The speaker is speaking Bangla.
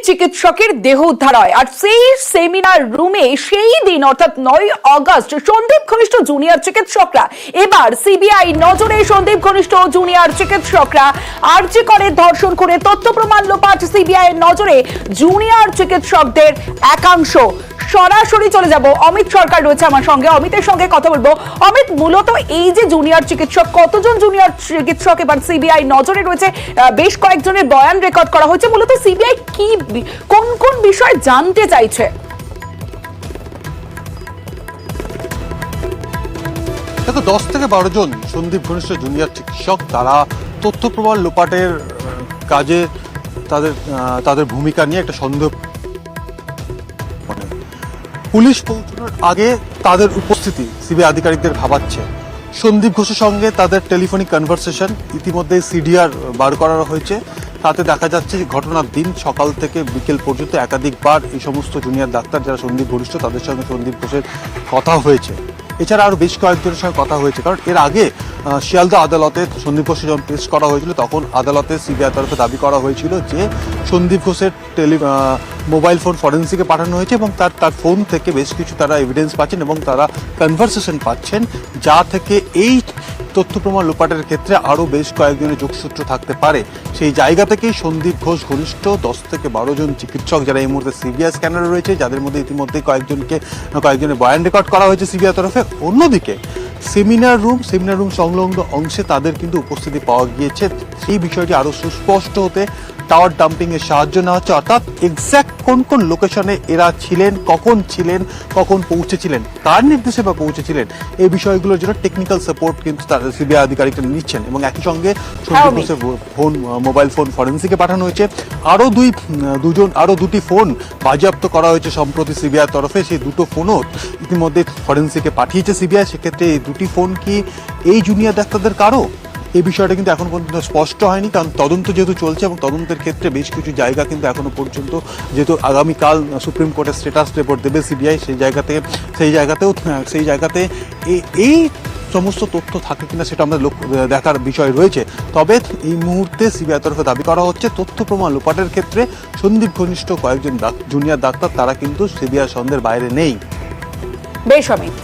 চিকিৎসকের দেহ উদ্ধার হয়। আর সেই সেমিনার রুমে সেই দিন অর্থাৎ 9 আগস্ট সন্দীপ ঘনিষ্ঠ জুনিয়র চিকিৎসকরা, এবার সিবিআই নজরে সন্দীপ ঘনিষ্ঠ জুনিয়র চিকিৎসকরা আরজি করে ধর্ষণ করে তথ্য প্রমাণ লোপাট। সিবিআই এর নজরে জুনিয়র চিকিৎসকদের একাংশ। সরাসরি চলে যাব, অমিত সরকার রয়েছে আমার সঙ্গে, অমিতের সঙ্গে কথা বলবো। অমিত, মূলত এই যে জুনিয়র চিকিৎসক, কতজন জুনিয়র চিকিৎসক এবার সিবিআই নজরে রয়েছে? বেশ কয়েকজনের বয়ান রেকর্ড করা হয়েছে। মূলত সিবিআই কি কোন কোন বিষয় জানতে চাইছে? দেখো, 10 থেকে 12 জন সন্দীপ ঘনিষ্ঠ জুনিয়র চিকিৎসক, তারা তথ্য প্রমাণ লোপাটের কাজে তাদের ভূমিকা নিয়ে একটা সন্দেহ। পুলিশ পৌঁছানোর আগে তাদের উপস্থিতি সিবিআই আধিকারিকদের ভাবাচ্ছে। সন্দীপ ঘোষের সঙ্গে তাদের টেলিফোনিক কনভারসেশন ইতিমধ্যে সিডিআর বার করা হয়েছে। তাতে দেখা যাচ্ছে যে ঘটনার দিন সকাল থেকে বিকেল পর্যন্ত একাধিকবার এই সমস্ত জুনিয়র ডাক্তার যারা সন্দীপ ঘনিষ্ঠ তাদের সঙ্গে সন্দীপ ঘোষের কথা হয়েছে। এছাড়া আরও বেশ কয়েকজনের সঙ্গে কথা হয়েছে, কারণ এর আগে শিয়ালদা আদালতে সন্দীপ ঘোষের যখন পেশ করা হয়েছিল তখন আদালতে সিবিআই তরফে দাবি করা হয়েছিল যে সন্দীপ ঘোষের মোবাইল ফোন ফরেন্সিকে পাঠানো হয়েছে এবং তার ফোন থেকে বেশ কিছু তারা এভিডেন্স পাচ্ছেন এবং তারা কনভারসেশন পাচ্ছেন, যা থেকে এই তথ্য প্রমাণ লোপাটের ক্ষেত্রে আরও বেশ কয়েকজনের যোগসূত্র থাকতে পারে। সেই জায়গা থেকেই সন্দীপ ঘোষ ঘনিষ্ঠ 10 থেকে 12 জন চিকিৎসক যারা এই মুহূর্তে সিবিআই স্ক্যানারে রয়েছে, যাদের মধ্যে ইতিমধ্যে কয়েকজনের বয়ান রেকর্ড করা হয়েছে সিবিআই তরফে। অন্যদিকে সেমিনার রুম সংলগ্ন অংশে তাদের কিন্তু উপস্থিতি পাওয়া গিয়েছে। সেই বিষয়টি আরও সুস্পষ্ট হতে টাওয়ার ডাম্পিং এর সাহায্য নেওয়া হচ্ছে, অর্থাৎ এক্স্যাক্ট কোন কোন লোকেশনে এরা ছিলেন, কখন পৌঁছেছিলেন, কার নির্দেশে বা পৌঁছেছিলেন, এই বিষয়গুলোর জন্য টেকনিক্যাল সাপোর্ট কিন্তু সিবিআই আধিকারিকরা নিচ্ছেন। এবং একই সঙ্গে মোবাইল ফোন ফরেন্সিকে পাঠানো হয়েছে। আরো দুটি ফোন বাজেয়াপ্ত করা হয়েছে সম্প্রতি সিবিআই তরফে। সেই দুটো ফোনও ইতিমধ্যে ফরেন্সিকে পাঠিয়েছে সিবিআই। সেক্ষেত্রে এই দুটি ফোন কি এই জুনিয়র ডাক্তারদের কারো, এই বিষয়টা কিন্তু এখন পর্যন্ত স্পষ্ট হয়নি, কারণ তদন্ত যেহেতু চলছে এবং তদন্তের ক্ষেত্রে বেশ কিছু জায়গা কিন্তু এখনো পর্যন্ত, যেহেতু আগামীকাল সুপ্রিম কোর্টের স্ট্যাটাস রিপোর্ট দেবে সিবিআই, সেই জায়গাতে এই সমস্ত তথ্য থাকে কিনা সেটা আমাদের দেখার বিষয় রয়েছে। তবে এই মুহূর্তে সিবিআই তরফে দাবি করা হচ্ছে তথ্য প্রমাণ লোপাটের ক্ষেত্রে সন্দীপ ঘনিষ্ঠ কয়েকজন জুনিয়র ডাক্তার তারা কিন্তু সিবিআই সন্দেহের বাইরে নেই। বেশ অমিত।